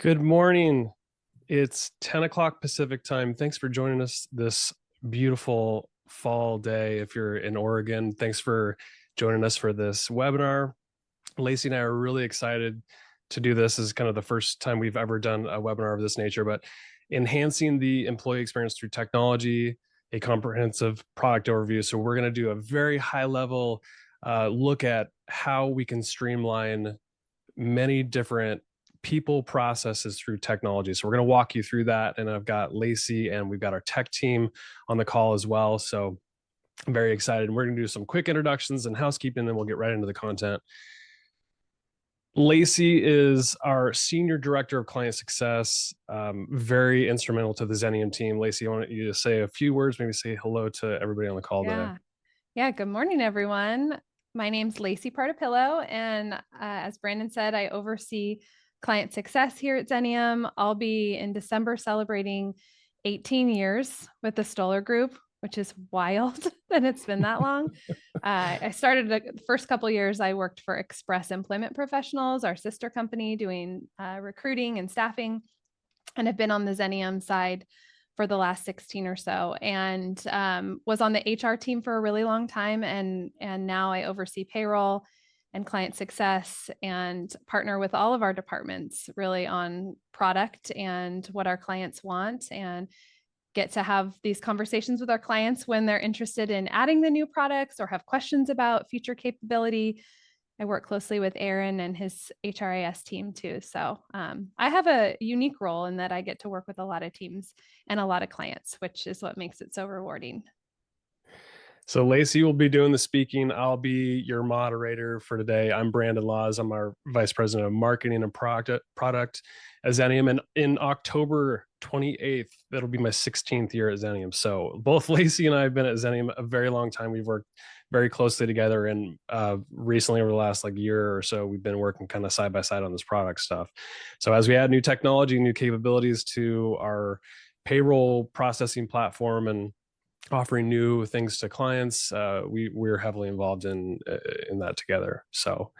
Good morning. It's 10 o'clock Pacific time. Thanks for joining us this beautiful fall day. If you're in Oregon, thanks for joining us for this webinar. Lacey and I are really excited to do this. This is kind of the first time we've ever done a webinar of this nature, but enhancing the employee experience through technology, a comprehensive product overview. So we're going to do a very high level look at how we can streamline many different people processes through technology. So we're going to walk you through that. And I've got Lacey and we've got our tech team on the call as well. So I'm very excited. We're going to do some quick introductions and housekeeping, then we'll get right into the content. Lacey is our Senior Director of Client Success, very instrumental to the Xenium team. Lacey, I want you to say a few words, maybe say hello to everybody on the call today. Yeah, good morning, everyone. My name's Lacey Partipilo, and as Brandon said, I oversee client success here at Xenium. I'll be in December celebrating 18 years with the Stoller Group, which is wild that it's been that long. I started the first couple of years, I worked for Express Employment Professionals, our sister company, doing recruiting and staffing, and have been on the Xenium side for the last 16 or so, and was on the HR team for a really long time. And now I oversee payroll and client success and partner with all of our departments really on product and what our clients want, and get to have these conversations with our clients when they're interested in adding the new products or have questions about future capability. I work closely with Aaron and his HRIS team too. So I have a unique role in that I get to work with a lot of teams and a lot of clients, which is what makes it so rewarding. So Lacey will be doing the speaking. I'll be your moderator for today. I'm Brandon Laws. I'm our Vice President of Marketing and Product at Xenium. And in October 28th, that'll be my 16th year at Xenium. So both Lacey and I have been at Xenium a very long time. We've worked very closely together. And recently, over the last year or so, we've been working kind of side by side on this product stuff. So as we add new technology, new capabilities to our payroll processing platform and offering new things to clients, we're heavily involved in that together. So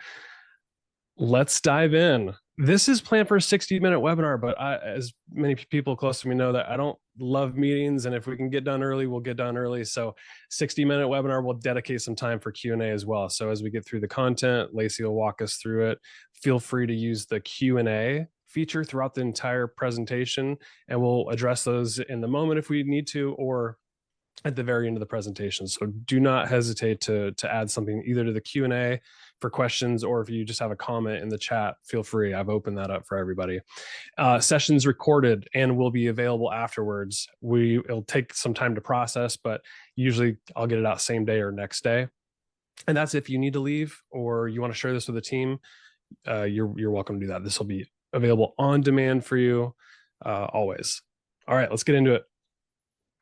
let's dive in. This is planned for a 60-minute webinar, but as many people close to me know, that I don't love meetings, and if we can get done early, we'll get done early. So 60-minute webinar, we'll dedicate some time for Q&A as well. So as we get through the content, Lacey will walk us through it. Feel free to use the Q&A feature throughout the entire presentation, and we'll address those in the moment if we need to, or at the very end of the presentation. So do not hesitate to add something either to the Q&A for questions, or if you just have a comment in the chat, feel free. I've opened that up for everybody. Sessions recorded and will be available afterwards. It'll take some time to process, but usually I'll get it out same day or next day. And that's if you need to leave or you want to share this with the team, you're welcome to do that. This will be available on demand for you always. All right, let's get into it.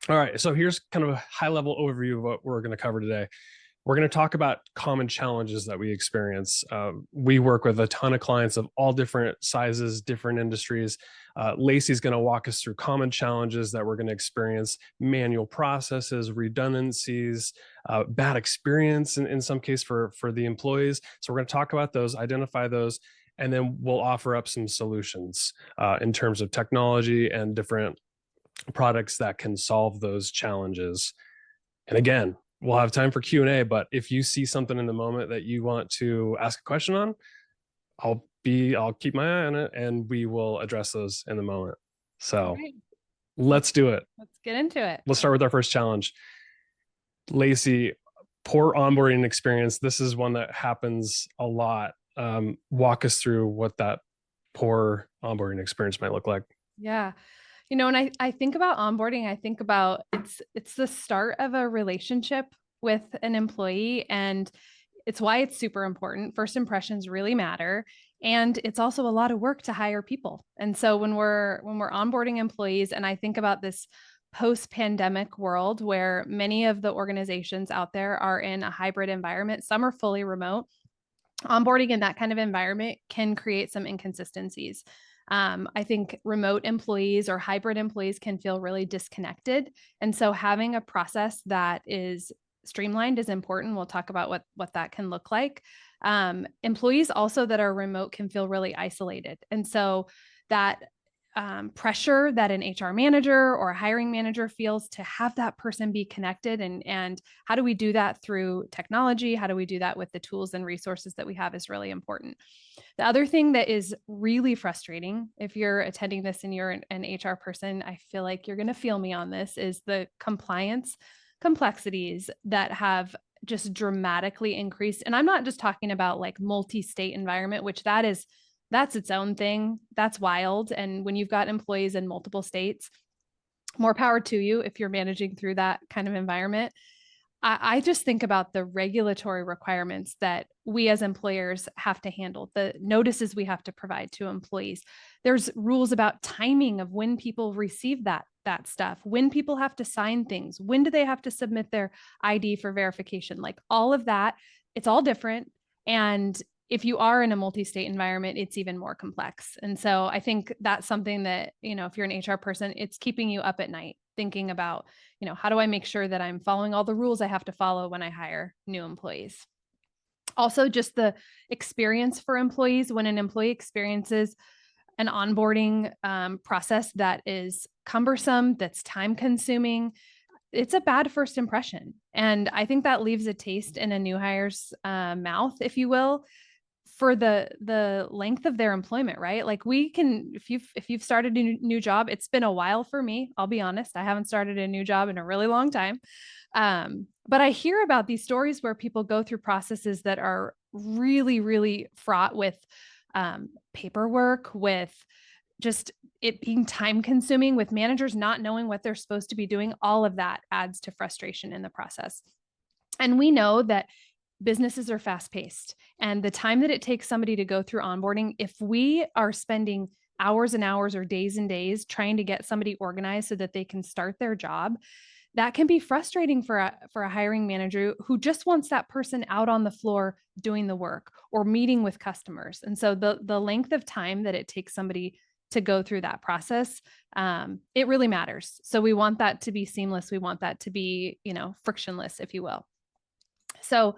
All right, so here's kind of a high-level overview of what we're going to cover today. We're going to talk about common challenges that we experience. We work with a ton of clients of all different sizes, different industries. Lacey's going to walk us through common challenges that we're going to experience: manual processes, redundancies, bad experience in some case for the employees. So we're going to talk about those, identify those, and then we'll offer up some solutions in terms of technology and different products that can solve those challenges. And again, we'll have time for Q&A, but if you see something in the moment that you want to ask a question on, I'll keep my eye on it and we will address those in the moment. So let's do it. Let's get into it. Let's start with our first challenge. Lacey, poor onboarding experience. This is one that happens a lot. Walk us through what that poor onboarding experience might look like. Yeah. When I think about onboarding, I think about it's the start of a relationship with an employee, and it's why it's super important. First impressions really matter. And it's also a lot of work to hire people. And so when we're onboarding employees, and I think about this post-pandemic world where many of the organizations out there are in a hybrid environment, some are fully remote. Onboarding in that kind of environment can create some inconsistencies. I think remote employees or hybrid employees can feel really disconnected. And so having a process that is streamlined is important. We'll talk about what that can look like. Employees also that are remote can feel really isolated. And so that pressure that an HR manager or a hiring manager feels to have that person be connected. And how do we do that through technology? How do we do that with the tools and resources that we have is really important. The other thing that is really frustrating, if you're attending this and you're an HR person, I feel like you're going to feel me on this, is the compliance complexities that have just dramatically increased. And I'm not just talking about like multi-state environment, which that's its own thing. That's wild. And when you've got employees in multiple states, more power to you if you're managing through that kind of environment. I just think about the regulatory requirements that we as employers have to handle, the notices we have to provide to employees. There's rules about timing of when people receive that stuff, when people have to sign things, when do they have to submit their ID for verification, like all of that. It's all different. And if you are in a multi-state environment, it's even more complex. And so I think that's something that, if you're an HR person, it's keeping you up at night thinking about, how do I make sure that I'm following all the rules I have to follow when I hire new employees? Also, just the experience for employees. When an employee experiences an onboarding process that is cumbersome, that's time consuming, it's a bad first impression. And I think that leaves a taste in a new hire's mouth, if you will, for the length of their employment, right? Like we can, if you've started a new job, it's been a while for me. I'll be honest. I haven't started a new job in a really long time. But I hear about these stories where people go through processes that are really, really fraught with paperwork, with just it being time consuming, with managers not knowing what they're supposed to be doing. All of that adds to frustration in the process. And we know that businesses are fast paced, and the time that it takes somebody to go through onboarding, if we are spending hours and hours or days and days trying to get somebody organized so that they can start their job, that can be frustrating for a hiring manager who just wants that person out on the floor doing the work or meeting with customers. And so the length of time that it takes somebody to go through that process, it really matters. So we want that to be seamless. We want that to be, frictionless, if you will. So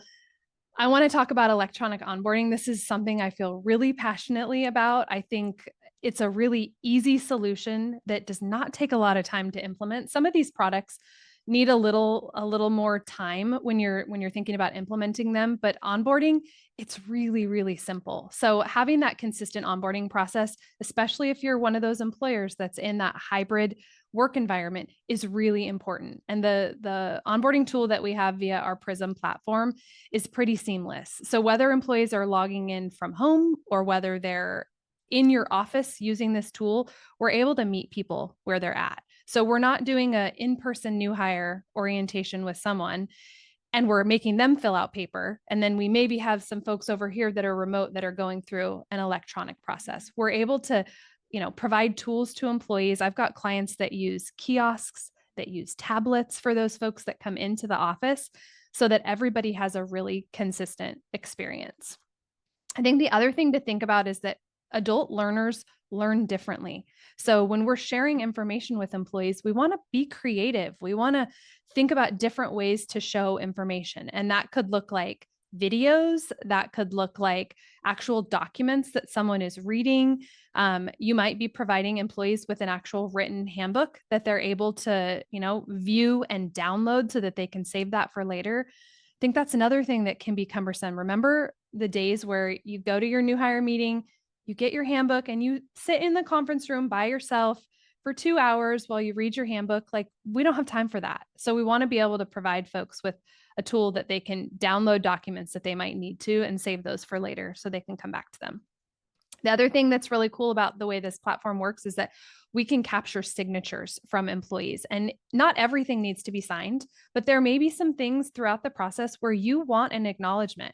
I want to talk about electronic onboarding. This is something I feel really passionately about. I think it's a really easy solution that does not take a lot of time to implement. Some of these products need a little more time when you're thinking about implementing them, but onboarding, it's really, really simple. So having that consistent onboarding process, especially if you're one of those employers that's in that hybrid work environment, is really important. And the onboarding tool that we have via our Prism platform is pretty seamless. So whether employees are logging in from home or whether they're in your office using this tool, we're able to meet people where they're at. So we're not doing an in-person new hire orientation with someone and we're making them fill out paper. And then we maybe have some folks over here that are remote that are going through an electronic process. We're able to, provide tools to employees. I've got clients that use kiosks, that use tablets for those folks that come into the office so that everybody has a really consistent experience. I think the other thing to think about is that adult learners learn differently. So when we're sharing information with employees, we want to be creative. We want to think about different ways to show information. And that could look like videos, that could look like actual documents that someone is reading. You might be providing employees with an actual written handbook that they're able to, view and download so that they can save that for later. I think that's another thing that can be cumbersome. Remember the days where you go to your new hire meeting, you get your handbook and you sit in the conference room by yourself for 2 hours while you read your handbook. Like, we don't have time for that. So we want to be able to provide folks with a tool that they can download documents that they might need to and save those for later so they can come back to them. The other thing that's really cool about the way this platform works is that we can capture signatures from employees, and not everything needs to be signed, but there may be some things throughout the process where you want an acknowledgement.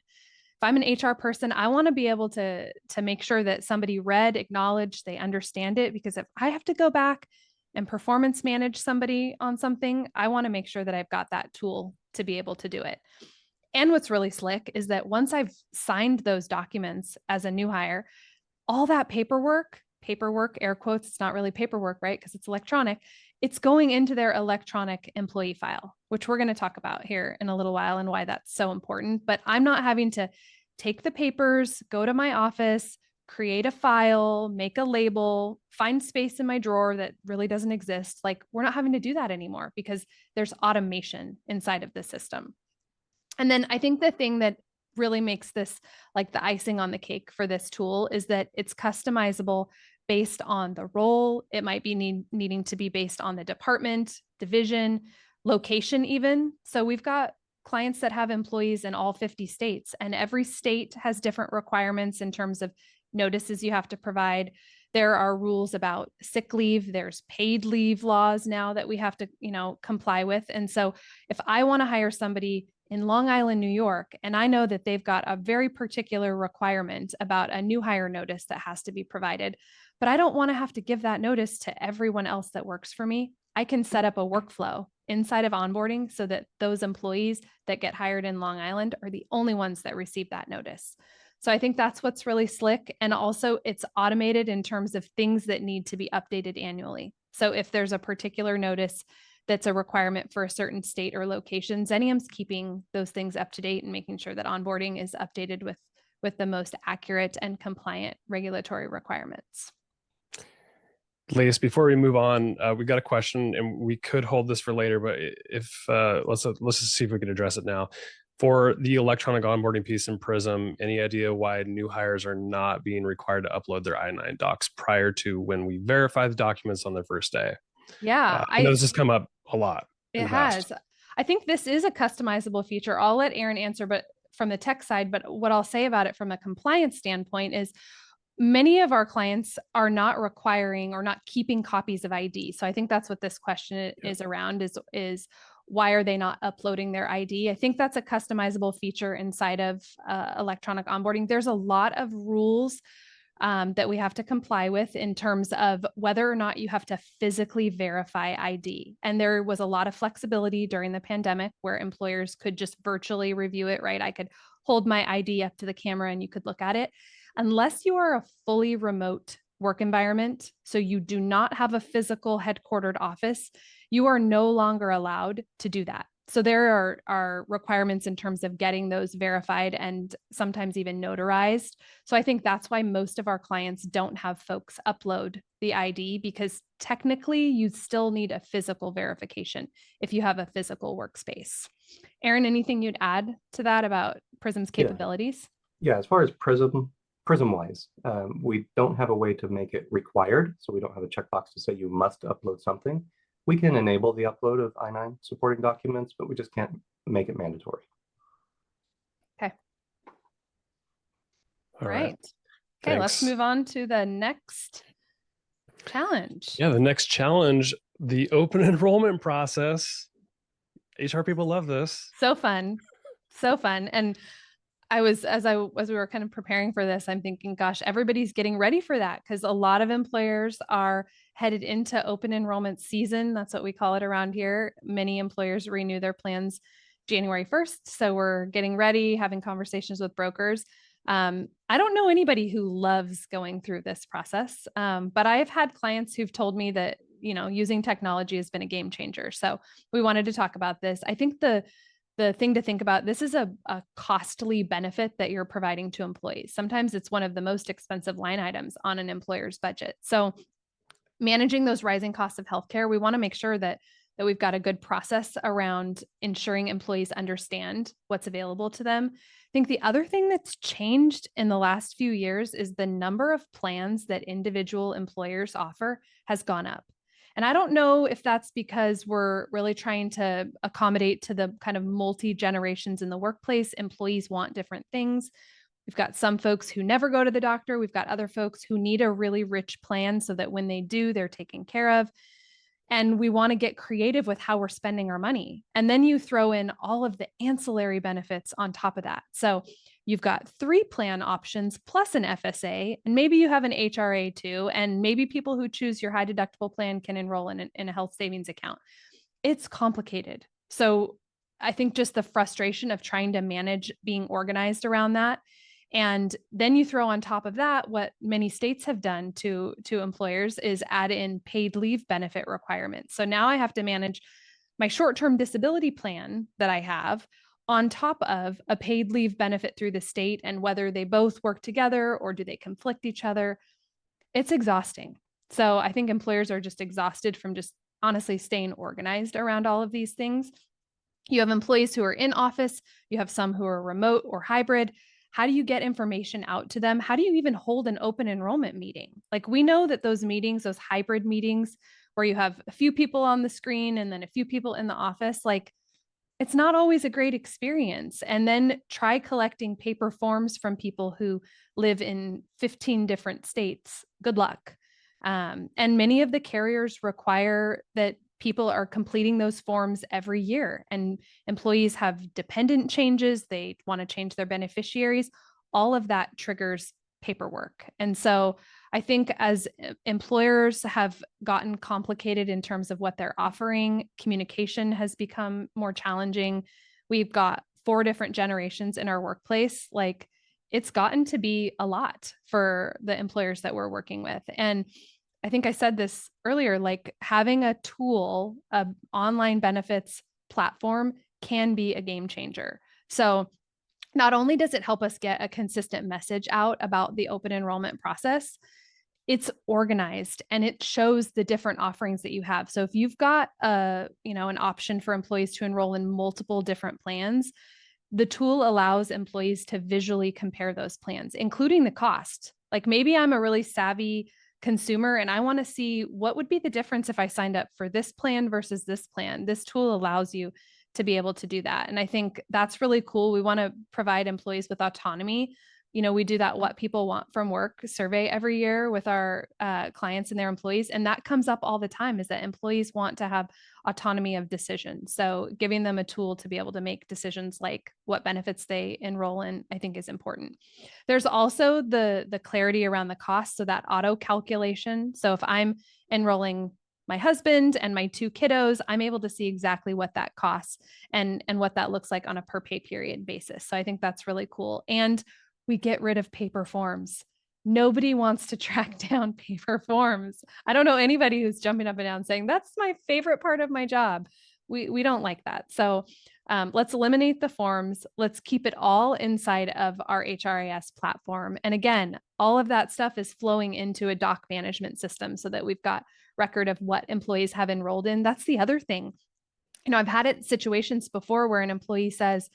If I'm an HR person, I want to be able to make sure that somebody read, acknowledged, they understand it, because if I have to go back and performance manage somebody on something, I want to make sure that I've got that tool to be able to do it. And what's really slick is that once I've signed those documents as a new hire, all that paperwork, air quotes, it's not really paperwork, right? Because it's electronic. It's going into their electronic employee file, which we're going to talk about here in a little while and why that's so important. But I'm not having to take the papers, go to my office, create a file, make a label, find space in my drawer that really doesn't exist. Like, we're not having to do that anymore because there's automation inside of the system. And then I think the thing that really makes this like the icing on the cake for this tool is that it's customizable based on the role. It might be needing to be based on the department, division, location even. So we've got clients that have employees in all 50 states, and every state has different requirements in terms of notices you have to provide. There are rules about sick leave. There's paid leave laws now that we have to, comply with. And so if I want to hire somebody in Long Island, New York, and I know that they've got a very particular requirement about a new hire notice that has to be provided, but I don't want to have to give that notice to everyone else that works for me. I can set up a workflow inside of onboarding so that those employees that get hired in Long Island are the only ones that receive that notice. So I think that's what's really slick. And also it's automated in terms of things that need to be updated annually. So if there's a particular notice that's a requirement for a certain state or location, Xenium's keeping those things up to date and making sure that onboarding is updated with the most accurate and compliant regulatory requirements. Lacey, before we move on, we got a question, and we could hold this for later, but if let's just see if we can address it now. For the electronic onboarding piece in Prism, any idea why new hires are not being required to upload their I-9 docs prior to when we verify the documents on their first day? Yeah, I know this has come up a lot. It has. I think this is a customizable feature. I'll let Aaron answer, but from the tech side, but what I'll say about it from a compliance standpoint is many of our clients are not requiring or not keeping copies of ID. So I think that's what this question is around is why are they not uploading their ID? I think that's a customizable feature inside of electronic onboarding. There's a lot of rules that we have to comply with in terms of whether or not you have to physically verify ID. And there was a lot of flexibility during the pandemic where employers could just virtually review it, right? I could hold my ID up to the camera and you could look at it. Unless you are a fully remote work environment, so you do not have a physical headquartered office, you are no longer allowed to do that. So there are requirements in terms of getting those verified and sometimes even notarized. So I think that's why most of our clients don't have folks upload the ID, because technically you still need a physical verification if you have a physical workspace. Aaron, anything you'd add to that about Prism's capabilities? Yeah, as far as Prism-wise, we don't have a way to make it required. So we don't have a checkbox to say you must upload something. We can enable the upload of I-9 supporting documents, but we just can't make it mandatory. Okay. All right. Okay, Thanks. let's move on to the next challenge. Yeah, the next challenge, the open enrollment process. HR people love this. So fun. So fun. And as we were kind of preparing for this, I'm thinking, gosh, everybody's getting ready for that because a lot of employers are headed into open enrollment season. That's what we call it around here. Many employers renew their plans January 1st. So we're getting ready, having conversations with brokers. I don't know anybody who loves going through this process, but I have had clients who've told me that, using technology has been a game changer. So we wanted to talk about this. I think the thing to think about, this is a costly benefit that you're providing to employees. Sometimes it's one of the most expensive line items on an employer's budget. So managing those rising costs of healthcare, we want to make sure that we've got a good process around ensuring employees understand what's available to them. I think the other thing that's changed in the last few years is the number of plans that individual employers offer has gone up. And I don't know if that's because we're really trying to accommodate to the kind of multi-generations in the workplace. Employees want different things. We've got some folks who never go to the doctor. We've got other folks who need a really rich plan so that when they do, they're taken care of. And we want to get creative with how we're spending our money. And then you throw in all of the ancillary benefits on top of that. So you've got 3 plan options plus an FSA, and maybe you have an HRA too. And maybe people who choose your high deductible plan can enroll in a health savings account. It's complicated. So I think just the frustration of trying to manage being organized around that. And then you throw on top of that, what many states have done to employers is add in paid leave benefit requirements. So now I have to manage my short-term disability plan that I have, on top of a paid leave benefit through the state, and whether they both work together or do they conflict each other, it's exhausting. So I think employers are just exhausted from just honestly staying organized around all of these things. You have employees who are in office, you have some who are remote or hybrid. How do you get information out to them? How do you even hold an open enrollment meeting? Like, we know that those meetings, those hybrid meetings where you have a few people on the screen and then a few people in the office, like, it's not always a great experience. And then try collecting paper forms from people who live in 15 different states. Good luck. And many of the carriers require that people are completing those forms every year, and employees have dependent changes. They want to change their beneficiaries. All of that triggers paperwork. And so I think as employers have gotten complicated in terms of what they're offering, communication has become more challenging. We've got 4 different generations in our workplace. Like, it's gotten to be a lot for the employers that we're working with. And I think I said this earlier, like, having a tool, an online benefits platform, can be a game changer. So not only does it help us get a consistent message out about the open enrollment process, it's organized and it shows the different offerings that you have. So if you've got an option for employees to enroll in multiple different plans, the tool allows employees to visually compare those plans, including the cost. Like, maybe I'm a really savvy consumer and I want to see what would be the difference if I signed up for this plan versus this plan. This tool allows you to be able to do that. And I think that's really cool. We want to provide employees with autonomy. We do that What People Want from Work survey every year with our clients and their employees. And that comes up all the time, is that employees want to have autonomy of decision. So giving them a tool to be able to make decisions like what benefits they enroll in, I think, is important. There's also the clarity around the cost. So that auto calculation. So if I'm enrolling my husband and my 2 kiddos, I'm able to see exactly what that costs and what that looks like on a per pay period basis. So I think that's really cool. And we get rid of paper forms. Nobody wants to track down paper forms. I don't know anybody who's jumping up and down saying, that's my favorite part of my job. We don't like that. So let's eliminate the forms. Let's keep it all inside of our HRIS platform. And again, all of that stuff is flowing into a doc management system so that we've got record of what employees have enrolled in. That's the other thing. I've had it situations before where an employee says,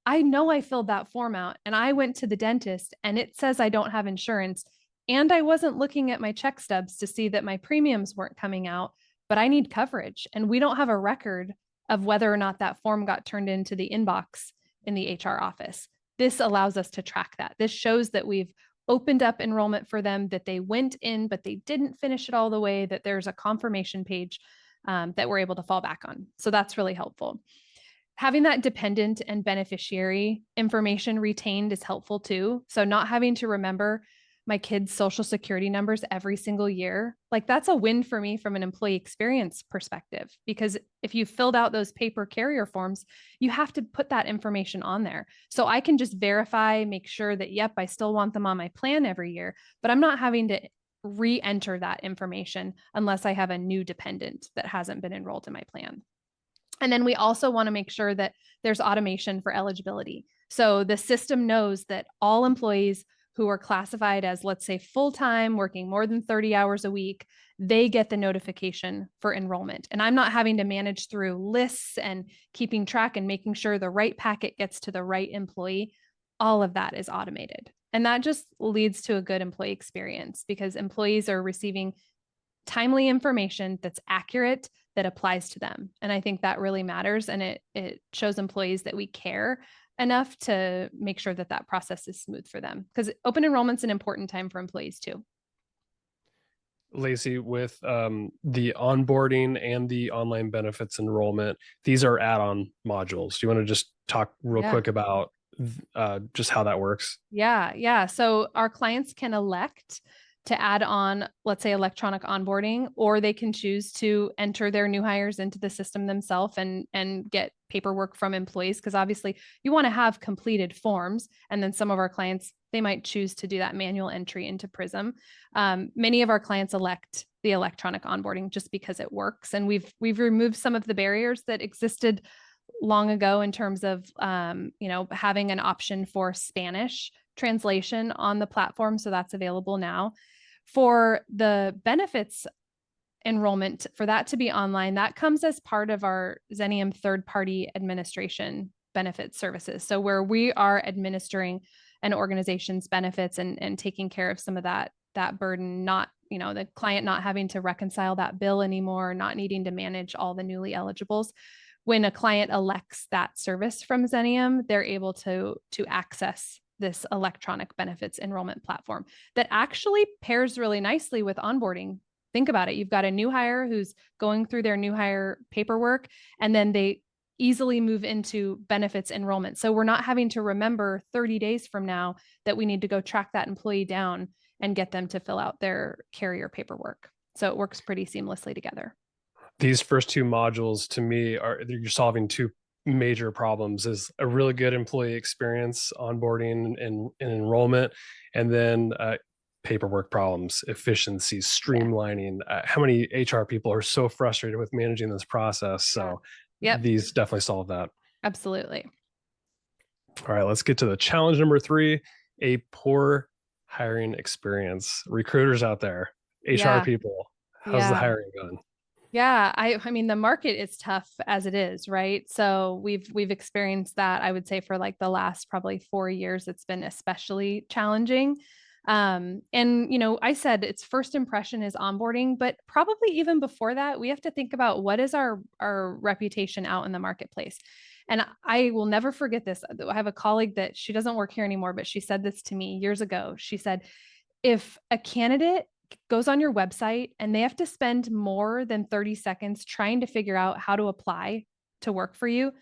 I know I filled that form out and I went to the dentist and it says I don't have insurance, and I wasn't looking at my check stubs to see that my premiums weren't coming out, but I need coverage. And we don't have a record of whether or not that form got turned into the inbox in the HR office. This allows us to track that. This shows that we've opened up enrollment for them, that they went in, but they didn't finish it all the way, that there's a confirmation page that we're able to fall back on. So that's really helpful. Having that dependent and beneficiary information retained is helpful too. So not having to remember my kids' social security numbers every single year, like, that's a win for me from an employee experience perspective, because if you filled out those paper carrier forms, you have to put that information on there. So I can just verify, make sure that, yep, I still want them on my plan every year, but I'm not having to re-enter that information unless I have a new dependent that hasn't been enrolled in my plan. And then we also want to make sure that there's automation for eligibility. So the system knows that all employees who are classified as, let's say, full-time, working more than 30 hours a week, they get the notification for enrollment. And I'm not having to manage through lists and keeping track and making sure the right packet gets to the right employee. All of that is automated. And that just leads to a good employee experience, because employees are receiving timely information that's accurate, that applies to them. And I think that really matters. And it shows employees that we care enough to make sure that that process is smooth for them, because open enrollment's an important time for employees too. Lacey, with the onboarding and the online benefits enrollment, these are add-on modules. Do you want to just talk real quick about just how that works? Yeah. So our clients can elect to add on, let's say, electronic onboarding, or they can choose to enter their new hires into the system themselves and get paperwork from employees. Because obviously you want to have completed forms. And then some of our clients, they might choose to do that manual entry into Prism. Many of our clients elect the electronic onboarding just because it works. And we've removed some of the barriers that existed long ago in terms of, having an option for Spanish translation on the platform. So that's available now. For the benefits enrollment, for that to be online, that comes as part of our Xenium third-party administration benefit services. So where we are administering an organization's benefits and taking care of some of that burden, not, the client not having to reconcile that bill anymore, not needing to manage all the newly eligibles. When a client elects that service from Xenium, they're able to access this electronic benefits enrollment platform that actually pairs really nicely with onboarding. Think about it. You've got a new hire who's going through their new hire paperwork, and then they easily move into benefits enrollment. So we're not having to remember 30 days from now that we need to go track that employee down and get them to fill out their carrier paperwork. So it works pretty seamlessly together. These first two modules to me you're solving two major problems: is a really good employee experience, onboarding and enrollment, and then paperwork problems, efficiency, streamlining. How many HR people are so frustrated with managing this process? So these definitely solve that. Absolutely. All right, let's get to the challenge number 3, a poor hiring experience. Recruiters out there, HR people, how's the hiring going? Yeah, I mean, the market is tough as it is, right? So we've experienced that. I would say for like the last probably 4 years, it's been especially challenging. And I said its first impression is onboarding, but probably even before that, we have to think about what is our reputation out in the marketplace. And I will never forget this. I have a colleague that she doesn't work here anymore, but she said this to me years ago. She said, if a candidate goes on your website and they have to spend more than 30 seconds trying to figure out how to apply to work for you,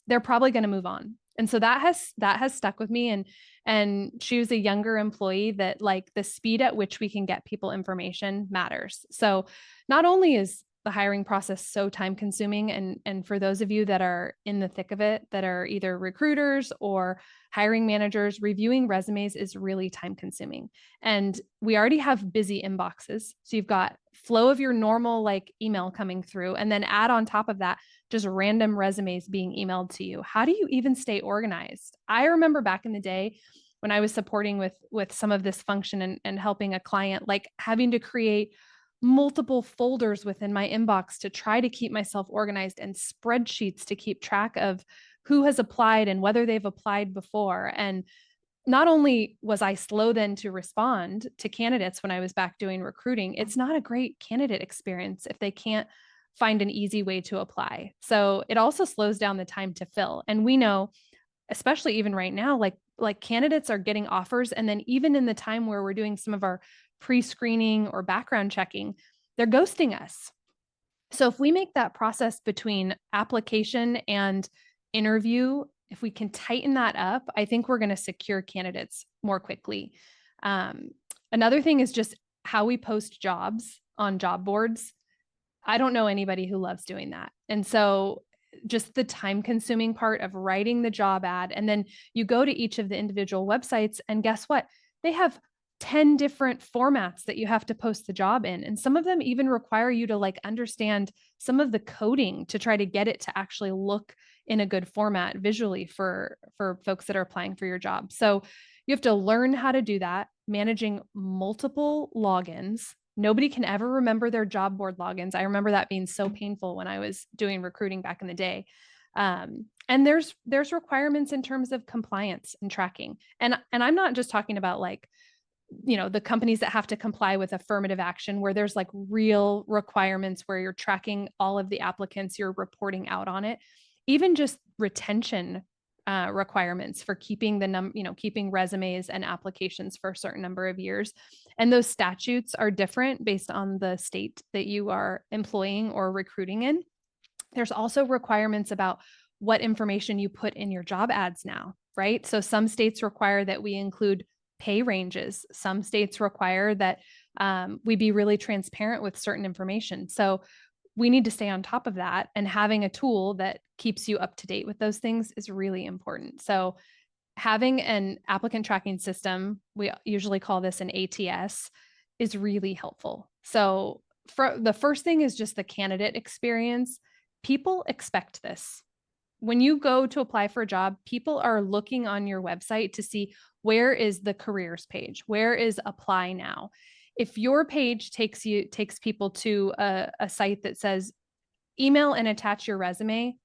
they're probably going to move on. And so that has stuck with me. And she was a younger employee that, like, the speed at which we can get people information matters. So not only is the hiring process so time consuming, and for those of you that are in the thick of it, that are either recruiters or hiring managers, reviewing resumes is really time consuming. And we already have busy inboxes. So you've got flow of your normal like email coming through, and then add on top of that just random resumes being emailed to you. How do you even stay organized? I remember back in the day when I was supporting with some of this function and helping a client, like having to create multiple folders within my inbox to try to keep myself organized, and spreadsheets to keep track of who has applied and whether they've applied before. And not only was I slow then to respond to candidates when I was back doing recruiting, it's not a great candidate experience if they can't find an easy way to apply. So it also slows down the time to fill. And we know, especially even right now, like candidates are getting offers, and then even in the time where we're doing some of our pre-screening or background checking, they're ghosting us. So if we make that process between application and interview, if we can tighten that up, I think we're going to secure candidates more quickly. Another thing is just how we post jobs on job boards. I don't know anybody who loves doing that. And so just the time consuming part of writing the job ad, and then you go to each of the individual websites, and guess what? They have 10 different formats that you have to post the job in. And some of them even require you to like understand some of the coding to try to get it to actually look in a good format visually for folks that are applying for your job. So you have to learn how to do that, managing multiple logins. Nobody can ever remember their job board logins. I remember that being so painful when I was doing recruiting back in the day. And there's requirements in terms of compliance and tracking. And I'm not just talking about like, the companies that have to comply with affirmative action, where there's like real requirements where you're tracking all of the applicants, you're reporting out on it. Even just retention requirements for keeping keeping resumes and applications for a certain number of years. And those statutes are different based on the state that you are employing or recruiting in. There's also requirements about what information you put in your job ads now, right? So some states require that we include pay ranges. Some states require that we be really transparent with certain information. So we need to stay on top of that, and having a tool that keeps you up to date with those things is really important. So having an applicant tracking system, we usually call this an ATS, is really helpful. So for the first thing is just the candidate experience. People expect this. when you go to apply for a job, people are looking on your website to see where is the careers page, where is apply now. If your page takes people to a site that says email and attach your resume,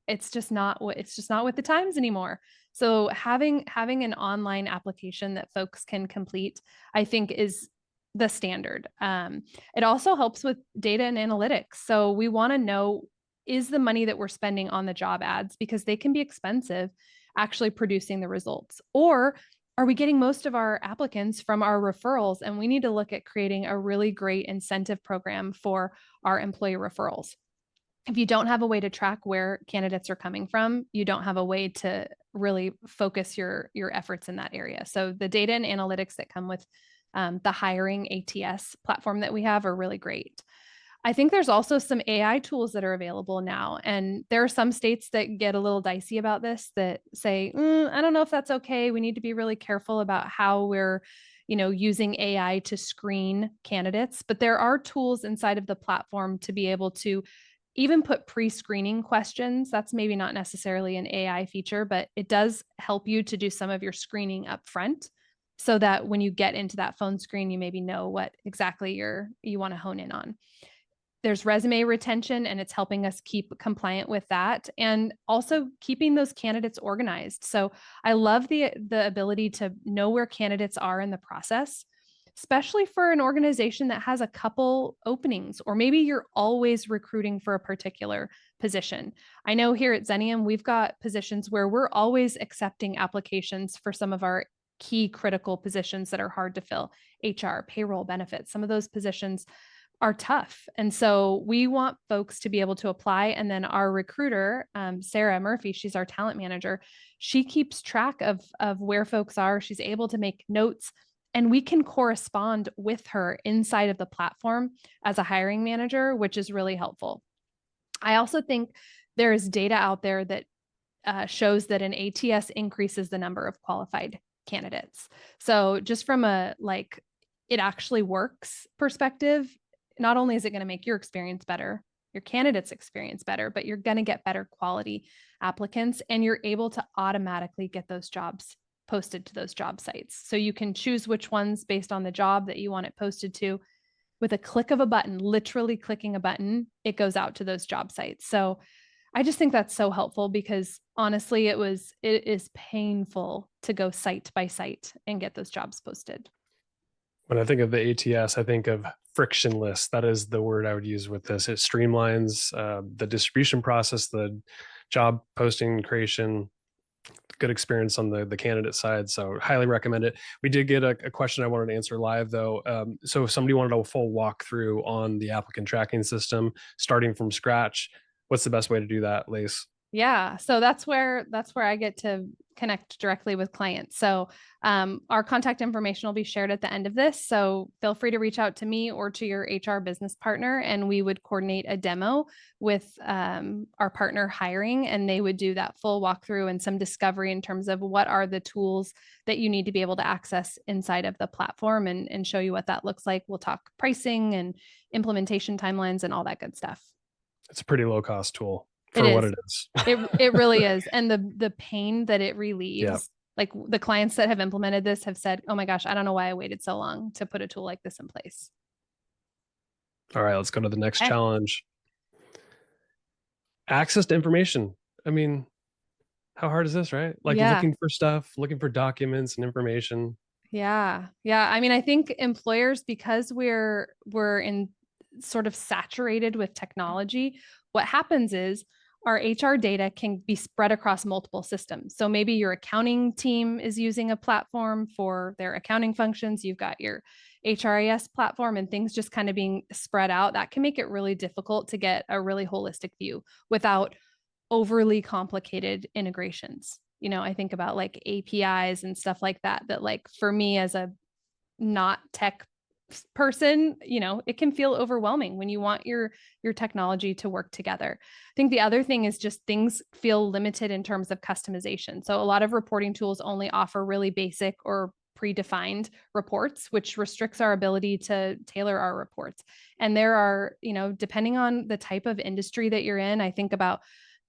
it's just not with the times anymore. So having an online application that folks can complete, I think, is the standard. It also helps with data and analytics. So we want to know, is the money that we're spending on the job ads, because they can be expensive, actually producing the results? Or are we getting most of our applicants from our referrals? And we need to look at creating a really great incentive program for our employee referrals. If you don't have a way to track where candidates are coming from, you don't have a way to really focus your efforts in that area. So the data and analytics that come with the hiring ATS platform that we have are really great. I think there's also some AI tools that are available now. And there are some states that get a little dicey about this, that say, I don't know if that's okay. We need to be really careful about how we're, using AI to screen candidates. But there are tools inside of the platform to be able to even put pre-screening questions. That's maybe not necessarily an AI feature, but it does help you to do some of your screening up front, so that when you get into that phone screen, you maybe know what exactly you want to hone in on. There's resume retention, and it's helping us keep compliant with that, and also keeping those candidates organized. So I love the ability to know where candidates are in the process, especially for an organization that has a couple openings, or maybe you're always recruiting for a particular position. I know here at Xenium, we've got positions where we're always accepting applications for some of our key critical positions that are hard to fill: HR, payroll, benefits. Some of those positions are tough. And so we want folks to be able to apply. And then our recruiter, Sarah Murphy, she's our talent manager. She keeps track of where folks are. She's able to make notes, and we can correspond with her inside of the platform as a hiring manager, which is really helpful. I also think there is data out there that shows that an ATS increases the number of qualified candidates. So just from a it actually works perspective, not only is it going to make your experience better, your candidate's experience better, but you're going to get better quality applicants, and you're able to automatically get those jobs posted to those job sites. So you can choose which ones based on the job that you want it posted to. With a click of a button, literally clicking a button, it goes out to those job sites. So I just think that's so helpful, because honestly, it is painful to go site by site and get those jobs posted. When I think of the ATS, I think of frictionless. That is the word I would use with this. It streamlines the distribution process, the job posting creation. Good experience on the candidate side. So highly recommend it. We did get a question I wanted to answer live though. So if somebody wanted a full walkthrough on the applicant tracking system, starting from scratch, what's the best way to do that, Lace? Yeah. So that's where I get to connect directly with clients. So our contact information will be shared at the end of this. So feel free to reach out to me or to your HR business partner, and we would coordinate a demo with our partner hiring, and they would do that full walkthrough and some discovery in terms of what are the tools that you need to be able to access inside of the platform, and show you what that looks like. We'll talk pricing and implementation timelines and all that good stuff. It's a pretty low cost tool for what it is. It really is. And the pain that it relieves, like the clients that have implemented this have said, oh my gosh, I don't know why I waited so long to put a tool like this in place. All right, let's go to the next challenge. Access to information. I mean, how hard is this, right? Looking for stuff, looking for documents and information. Yeah. I mean, I think employers, because we're in sort of saturated with technology, what happens is our HR data can be spread across multiple systems. So maybe your accounting team is using a platform for their accounting functions. You've got your HRIS platform, and things just kind of being spread out. That can make it really difficult to get a really holistic view without overly complicated integrations. I think about like APIs and stuff like that for me as a not tech person, it can feel overwhelming when you want your technology to work together. I think the other thing is just things feel limited in terms of customization. So a lot of reporting tools only offer really basic or predefined reports, which restricts our ability to tailor our reports. And there are, depending on the type of industry that you're in, I think about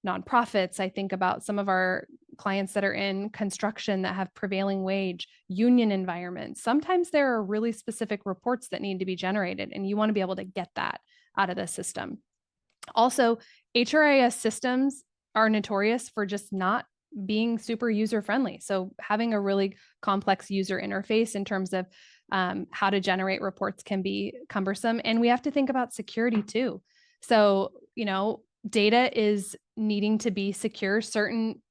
nonprofits. I think about some of our clients that are in construction that have prevailing wage, union environments. Sometimes there are really specific reports that need to be generated, and you want to be able to get that out of the system. Also, HRIS systems are notorious for just not being super user friendly. So having a really complex user interface in terms of how to generate reports can be cumbersome. And we have to think about security too. So, data is needing to be secure. Certain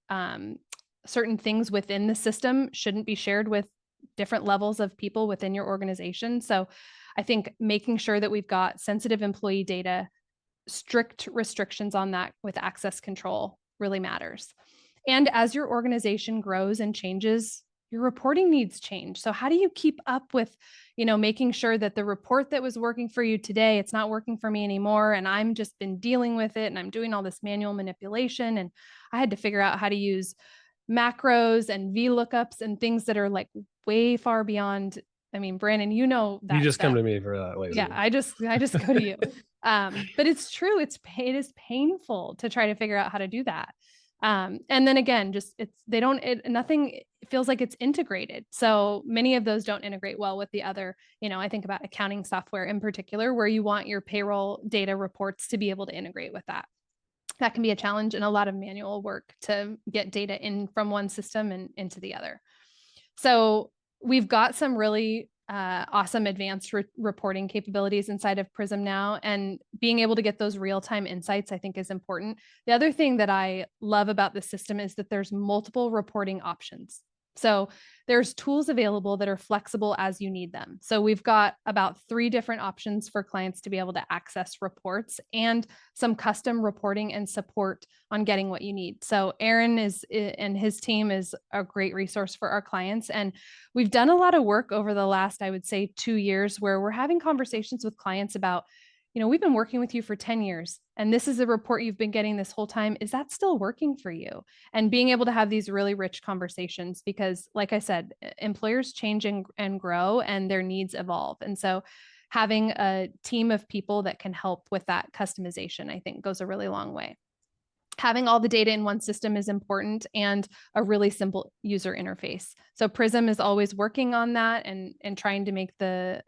things within the system shouldn't be shared with different levels of people within your organization. So I think making sure that we've got sensitive employee data, strict restrictions on that with access control really matters. And as your organization grows and changes, your reporting needs change. So how do you keep up with, making sure that the report that was working for you today, it's not working for me anymore, and I'm just been dealing with it, and I'm doing all this manual manipulation, and I had to figure out how to use macros and VLOOKUPs and things that are like way far beyond. I mean, Brandon, that you just stuff. come to me for that, Lacey. Yeah, I just go to you. But it's true. It is painful to try to figure out how to do that. And then again, nothing feels like it's integrated. So many of those don't integrate well with the other, I think about accounting software in particular, where you want your payroll data reports to be able to integrate with that. That can be a challenge and a lot of manual work to get data in from one system and into the other. So we've got some really awesome advanced reporting capabilities inside of Prism now, and being able to get those real-time insights, I think, is important. The other thing that I love about the system is that there's multiple reporting options. So there's tools available that are flexible as you need them. So we've got about 3 different options for clients to be able to access reports, and some custom reporting and support on getting what you need. So Aaron and his team is a great resource for our clients. And we've done a lot of work over the last, I would say, 2 years, where we're having conversations with clients about, we've been working with you for 10 years, and this is a report you've been getting this whole time. Is that still working for you? And being able to have these really rich conversations, because like I said, employers change and grow, and their needs evolve. And so having a team of people that can help with that customization, I think, goes a really long way. Having all the data in one system is important, and a really simple user interface. So Prism is always working on that and trying to make the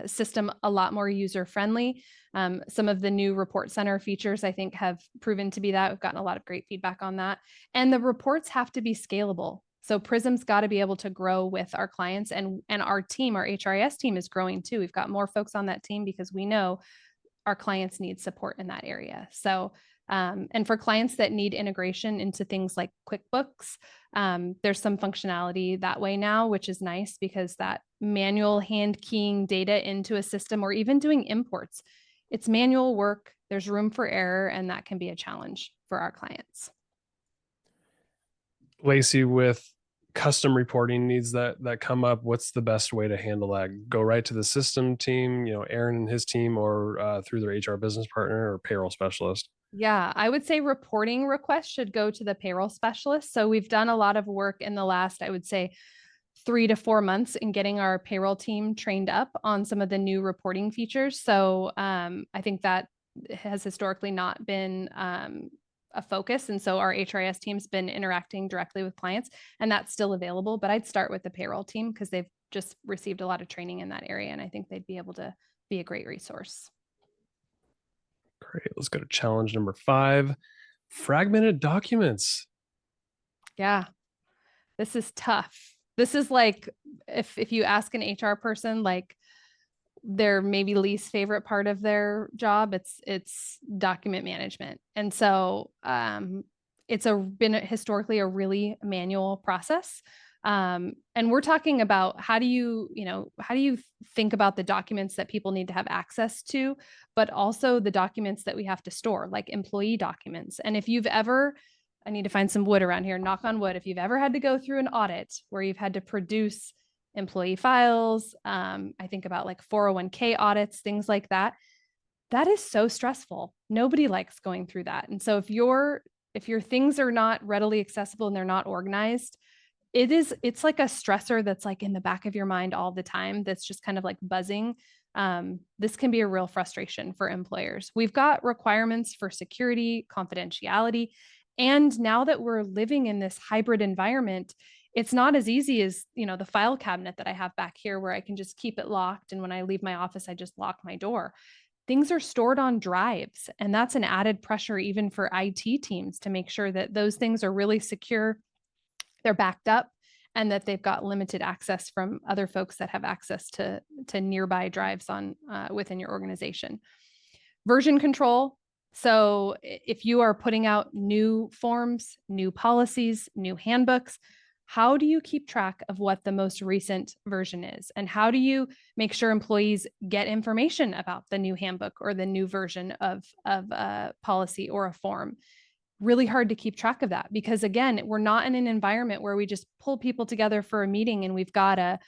system a lot more user-friendly. Some of the new Report Center features, I think, have proven to be that. We've gotten a lot of great feedback on that. And the reports have to be scalable. So Prism's got to be able to grow with our clients, and our team, our HRIS team, is growing too. We've got more folks on that team because we know our clients need support in that area. So and for clients that need integration into things like QuickBooks, there's some functionality that way now, which is nice, because that manual hand keying data into a system, or even doing imports, it's manual work. There's room for error, and that can be a challenge for our clients. Lacey, with custom reporting needs that come up, what's the best way to handle that? Go right to the system team, Aaron and his team, or through their HR business partner or payroll specialist? Yeah, I would say reporting requests should go to the payroll specialist. So we've done a lot of work in the last, I would say, 3 to 4 months in getting our payroll team trained up on some of the new reporting features. So I think that has historically not been a focus. And so our HRIS team's been interacting directly with clients, and that's still available. But I'd start with the payroll team, because they've just received a lot of training in that area, and I think they'd be able to be a great resource. Great. Let's go to challenge number 5, fragmented documents. Yeah, this is tough. This is like, if you ask an HR person, like, their maybe least favorite part of their job, it's document management. And so it's been historically a really manual process. And we're talking about how do you think about the documents that people need to have access to, but also the documents that we have to store, like employee documents. And if you've ever, I need to find some wood around here, knock on wood, if you've ever had to go through an audit where you've had to produce employee files, I think about like 401k audits, things like that. That is so stressful. Nobody likes going through that. And so if your things are not readily accessible and they're not organized, it's like a stressor that's like in the back of your mind all the time, that's just kind of like buzzing. this can be a real frustration for employers. We've got requirements for security, confidentiality, and now that we're living in this hybrid environment, it's not as easy as, the file cabinet that I have back here where I can just keep it locked. And when I leave my office, I just lock my door. Things are stored on drives, and that's an added pressure even for IT teams to make sure that those things are really secure, they're backed up, and that they've got limited access from other folks that have access to nearby drives on within your organization. Version control. So if you are putting out new forms, new policies, new handbooks, how do you keep track of what the most recent version is? And how do you make sure employees get information about the new handbook or the new version of a policy or a form? Really hard to keep track of that because, again, we're not in an environment where we just pull people together for a meeting and we've got a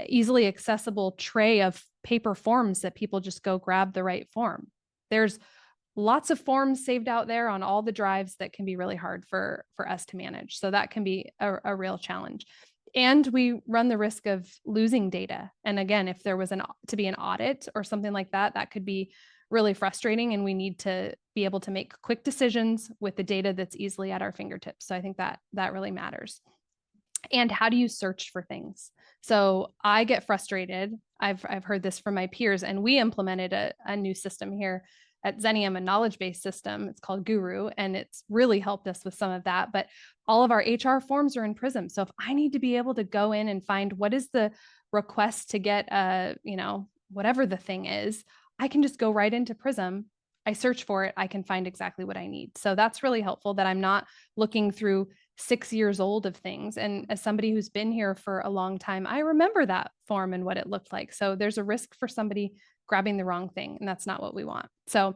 easily accessible tray of paper forms that people just go grab the right form. There's lots of forms saved out there on all the drives that can be really hard for us to manage. So that can be a real challenge. And we run the risk of losing data. And again, if there was to be an audit or something like that, that could be really frustrating. And we need to be able to make quick decisions with the data that's easily at our fingertips. So I think that really matters. And how do you search for things? So I get frustrated. I've heard this from my peers, and we implemented a new system here at Xenium, a knowledge-based system. It's called Guru, and it's really helped us with some of that. But all of our HR forms are in Prism. So if I need to be able to go in and find what is the request to get whatever the thing is, I can just go right into Prism. I search for it. I can find exactly what I need. So that's really helpful that I'm not looking through 6 years old of things. And as somebody who's been here for a long time, I remember that form and what it looked like. So there's a risk for somebody grabbing the wrong thing, and that's not what we want. So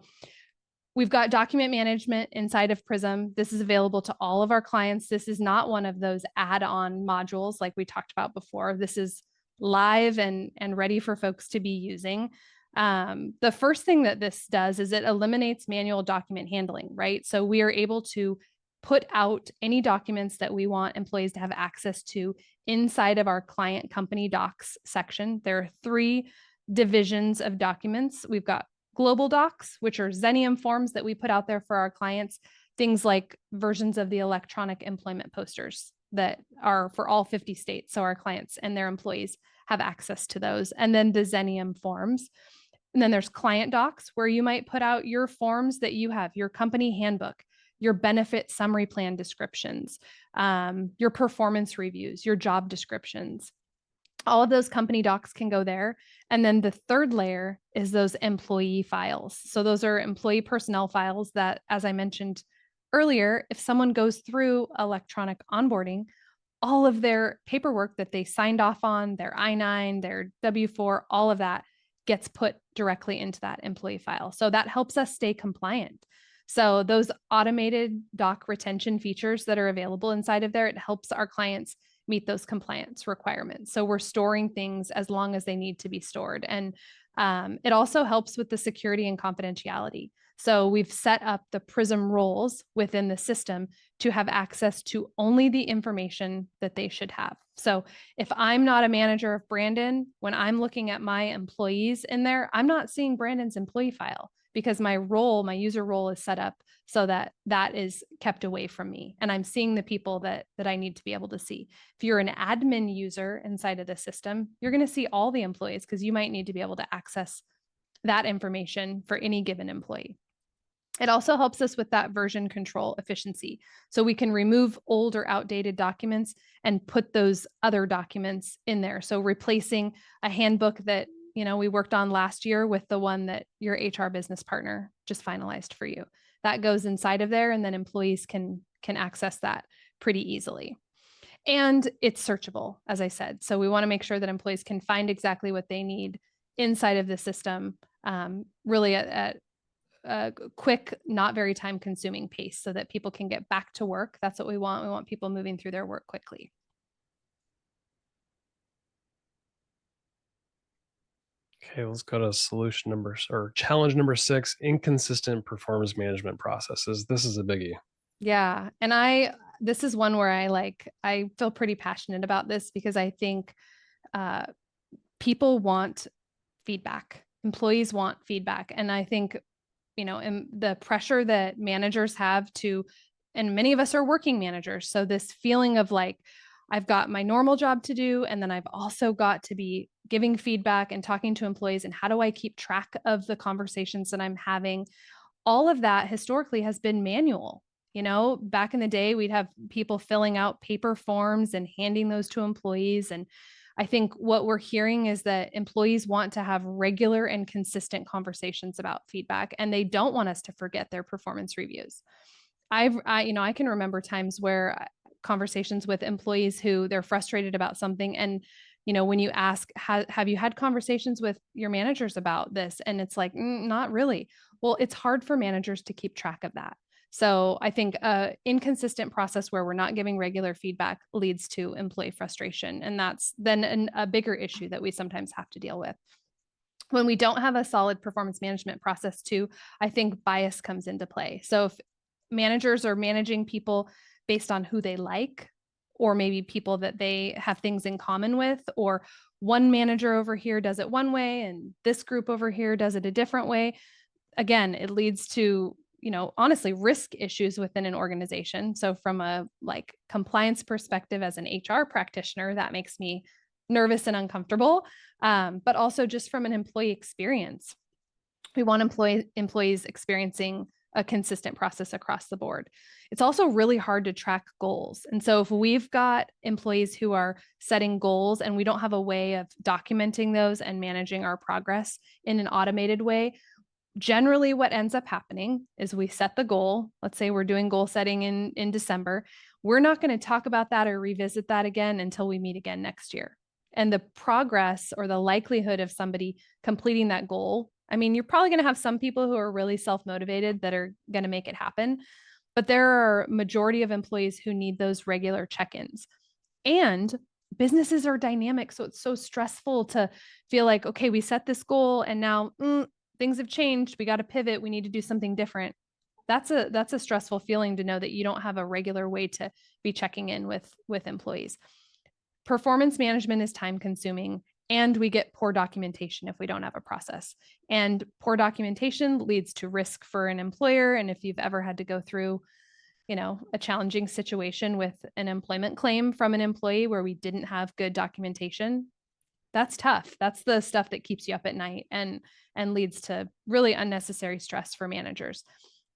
we've got document management inside of Prism. This is available to all of our clients. This is not one of those add-on modules like we talked about before. This is live and ready for folks to be using. The first thing that this does is it eliminates manual document handling, right? So we are able to put out any documents that we want employees to have access to inside of our client company docs section. There are 3 divisions of documents. We've got global docs, which are Xenium forms that we put out there for our clients, things like versions of the electronic employment posters that are for all 50 states. So our clients and their employees have access to those. And then the Xenium forms. And then there's client docs, where you might put out your forms that you have, your company handbook, your benefit summary plan descriptions, your performance reviews, your job descriptions. All of those company docs can go there. And then the third layer is those employee files. So those are employee personnel files that, as I mentioned earlier, if someone goes through electronic onboarding, all of their paperwork that they signed off on, their I-9, their W-4, all of that gets put directly into that employee file. So that helps us stay compliant. So those automated doc retention features that are available inside of there, it helps our clients meet those compliance requirements. So we're storing things as long as they need to be stored. And it also helps with the security and confidentiality. So we've set up the Prism roles within the system to have access to only the information that they should have. So if I'm not a manager of Brandon, when I'm looking at my employees in there, I'm not seeing Brandon's employee file because my role, my user role is set up so that that is kept away from me. And I'm seeing the people that I need to be able to see. If you're an admin user inside of the system, you're going to see all the employees because you might need to be able to access that information for any given employee. It also helps us with that version control efficiency. So we can remove old or outdated documents and put those other documents in there. So replacing a handbook that we worked on last year with the one that your HR business partner just finalized for you. That goes inside of there, and then employees can access that pretty easily. And it's searchable, as I said. So we want to make sure that employees can find exactly what they need inside of the system, really at a quick, not very time consuming pace so that people can get back to work. That's what we want. We want people moving through their work quickly. Okay, let's go to challenge number 6, inconsistent performance management processes. This is a biggie. Yeah. And this is one where I feel pretty passionate about this because I think people want feedback. Employees want feedback. And I think, the pressure that managers have to, and many of us are working managers. So this feeling of like, I've got my normal job to do, and then I've also got to be giving feedback and talking to employees. And how do I keep track of the conversations that I'm having? All of that historically has been manual. Back in the day, we'd have people filling out paper forms and handing those to employees. And I think what we're hearing is that employees want to have regular and consistent conversations about feedback, and they don't want us to forget their performance reviews. I can remember times where conversations with employees who they're frustrated about something. And, when you ask, have you had conversations with your managers about this? And it's like, not really. Well, it's hard for managers to keep track of that. So I think inconsistent process where we're not giving regular feedback leads to employee frustration. And that's then a bigger issue that we sometimes have to deal with. When we don't have a solid performance management process too, I think bias comes into play. So if managers are managing people based on who they like, or maybe people that they have things in common with, or one manager over here does it one way and this group over here does it a different way, again, it leads to, honestly, risk issues within an organization. So from a compliance perspective as an HR practitioner, that makes me nervous and uncomfortable. But also just from an employee experience, we want employees experiencing a consistent process across the board. It's also really hard to track goals. And so if we've got employees who are setting goals and we don't have a way of documenting those and managing our progress in an automated way, generally what ends up happening is we set the goal. Let's say we're doing goal setting in December. We're not going to talk about that or revisit that again until we meet again next year. And the progress or the likelihood of somebody completing that goal, I mean, you're probably going to have some people who are really self-motivated that are going to make it happen, but there are a majority of employees who need those regular check-ins. And businesses are dynamic, so it's so stressful to feel like, okay, we set this goal and now things have changed. We got to pivot. We need to do something different. That's a stressful feeling to know that you don't have a regular way to be checking in with employees. Performance management is time consuming, and we get poor documentation if we don't have a process. And poor documentation leads to risk for an employer. And if you've ever had to go through, a challenging situation with an employment claim from an employee where we didn't have good documentation, that's tough. That's the stuff that keeps you up at night and leads to really unnecessary stress for managers.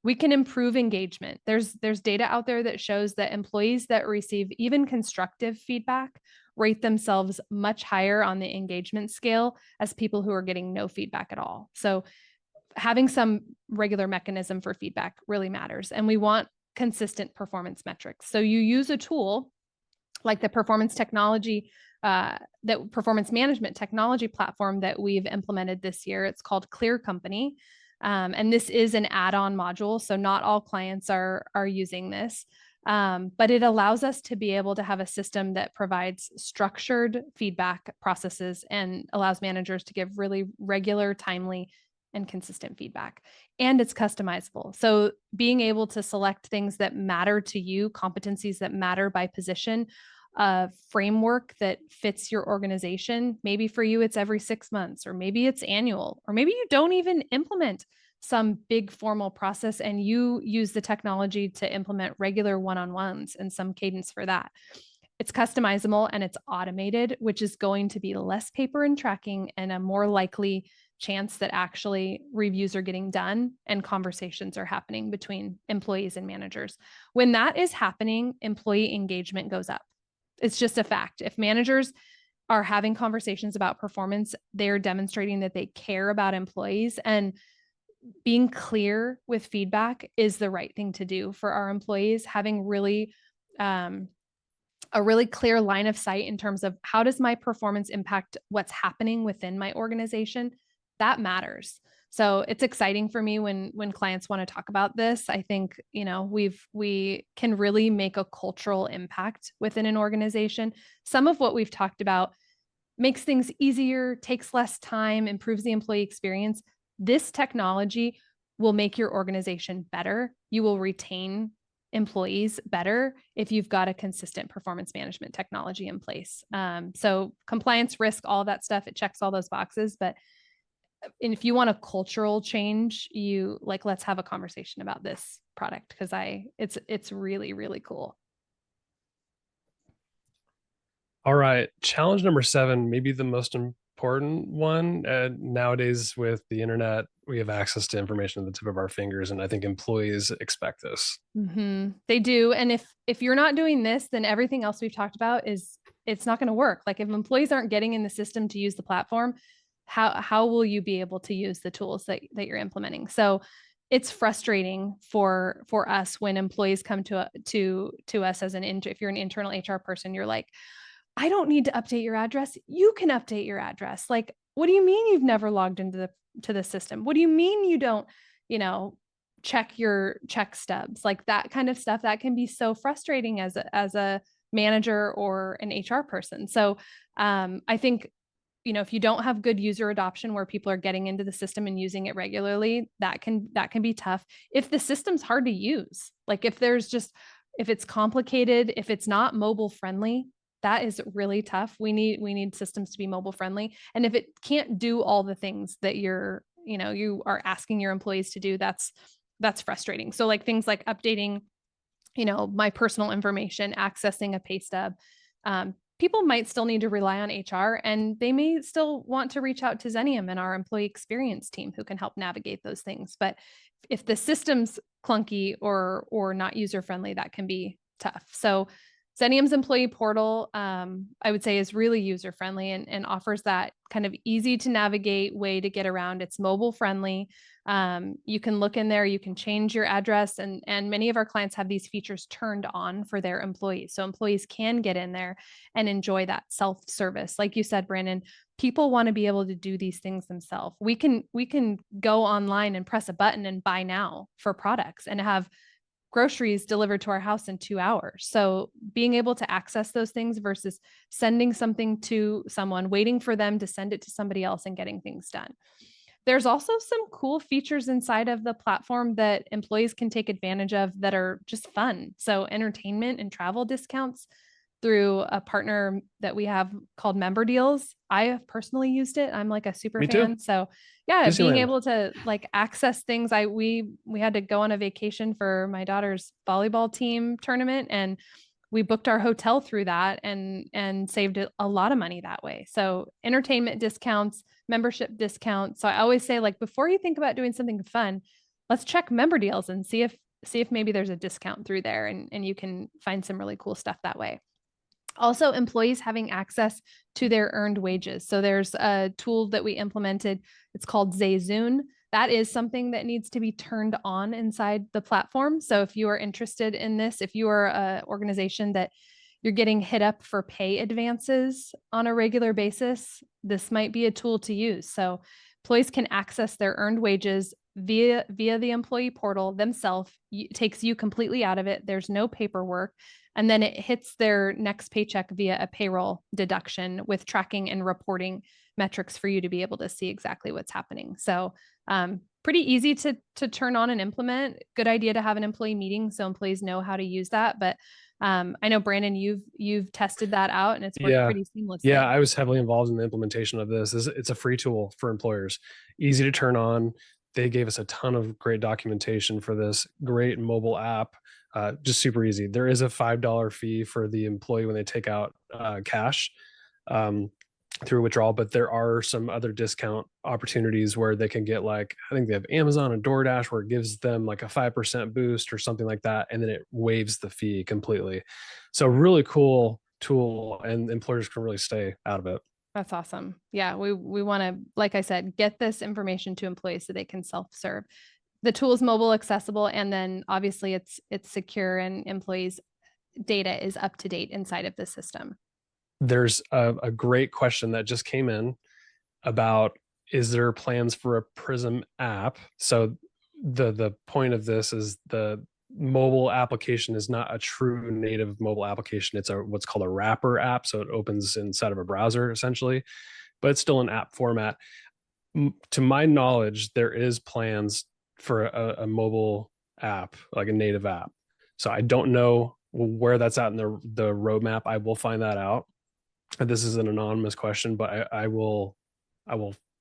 We can improve engagement. There's data out there that shows that employees that receive even constructive feedback rate themselves much higher on the engagement scale as people who are getting no feedback at all. So having some regular mechanism for feedback really matters. And we want consistent performance metrics. So you use a tool like the performance management technology platform that we've implemented this year. It's called Clear Company. And this is an add-on module. So not all clients are using this, but it allows us to be able to have a system that provides structured feedback processes and allows managers to give really regular, timely, and consistent feedback. And it's customizable. So being able to select things that matter to you, competencies that matter by position, a framework that fits your organization. Maybe for you, it's every 6 months, or maybe it's annual, or maybe you don't even implement some big formal process and you use the technology to implement regular one-on-ones and some cadence for that. It's customizable and it's automated, which is going to be less paper and tracking and a more likely chance that actually reviews are getting done and conversations are happening between employees and managers. When that is happening, employee engagement goes up. It's just a fact. If managers are having conversations about performance, they're demonstrating that they care about employees, and being clear with feedback is the right thing to do for our employees. Having really a really clear line of sight in terms of how does my performance impact what's happening within my organization, that matters. So it's exciting for me when clients want to talk about this. I think, we can really make a cultural impact within an organization. Some of what we've talked about makes things easier, takes less time, improves the employee experience. This technology will make your organization better. You will retain employees better if you've got a consistent performance management technology in place. So compliance, risk, all that stuff, it checks all those boxes, but And if you want a cultural change, let's have a conversation about this product, because it's really, really cool. All right. Challenge number 7, maybe the most important one. Nowadays with the internet, we have access to information at the tip of our fingers. And I think employees expect this. Mm-hmm. They do. And if you're not doing this, then everything else we've talked about it's not going to work. Like, if employees aren't getting in the system to use the platform, how will you be able to use the tools that you're implementing? So it's frustrating for us when employees come to us as if you're an internal HR person, you're like, I don't need to update your address. You can update your address. Like, what do you mean you've never logged into the system? What do you mean you don't, check your check stubs? Like, that kind of stuff that can be so frustrating as a manager or an HR person. So I think, if you don't have good user adoption where people are getting into the system and using it regularly, that can be tough. If the system's hard to use, like if it's complicated, if it's not mobile friendly, that is really tough. We need systems to be mobile friendly. And if it can't do all the things that you are asking your employees to do, that's frustrating. So like things like updating, my personal information, accessing a pay stub. People might still need to rely on HR, and they may still want to reach out to Xenium and our employee experience team who can help navigate those things. But if the system's clunky or not user-friendly, that can be tough. So Xenium's employee portal, I would say, is really user-friendly and offers that kind of easy to navigate way to get around. It's mobile friendly. You can look in there, you can change your address, and many of our clients have these features turned on for their employees. So employees can get in there and enjoy that self-service. Like you said, Brandon, people want to be able to do these things themselves. We can go online and press a button and buy now for products and have groceries delivered to our house in 2 hours. So being able to access those things versus sending something to someone, waiting for them to send it to somebody else and getting things done. There's also some cool features inside of the platform that employees can take advantage of that are just fun. So entertainment and travel discounts through a partner that we have called Member Deals. I have personally used it. I'm like a super fan. So yeah, Disneyland. Being able to like access things. We had to go on a vacation for my daughter's volleyball team tournament, and we booked our hotel through that and saved a lot of money that way. So entertainment discounts, membership discounts. So I always say, like, before you think about doing something fun, let's check Member Deals and see if maybe there's a discount through there, and you can find some really cool stuff that way. Also, employees having access to their earned wages. So there's a tool that we implemented. It's called Zayzoon. That is something that needs to be turned on inside the platform. So if you are interested in this, if you are an organization that you're getting hit up for pay advances on a regular basis, this might be a tool to use. So employees can access their earned wages via the employee portal themselves. It takes you completely out of it. There's no paperwork. And then it hits their next paycheck via a payroll deduction with tracking and reporting metrics for you to be able to see exactly what's happening. So pretty easy to turn on and implement. Good idea to have an employee meeting so employees know how to use that. But I know, Brandon, you've tested that out and it's worked pretty seamlessly. Yeah, I was heavily involved in the implementation of this. It's a free tool for employers, easy to turn on. They gave us a ton of great documentation for this, great mobile app, just super easy. There is a $5 fee for the employee when they take out cash through withdrawal, but there are some other discount opportunities where they can get, like, I think they have Amazon and DoorDash where it gives them like a 5% boost or something like that, and then it waives the fee completely. So really cool tool, and employers can really stay out of it. That's awesome. Yeah, we want to, like I said, get this information to employees so they can self-serve. The tool is mobile accessible, and then obviously it's secure, and employees' data is up to date inside of the system. There's a great question that just came in about, is there plans for a Prism app? So the point of this is the mobile application is not a true native mobile application. It's what's called a wrapper app. So it opens inside of a browser essentially, but it's still an app format. To my knowledge, there is plans for a mobile app, like a native app. So I don't know where that's at in the roadmap. I will find that out. This is an anonymous question, but I will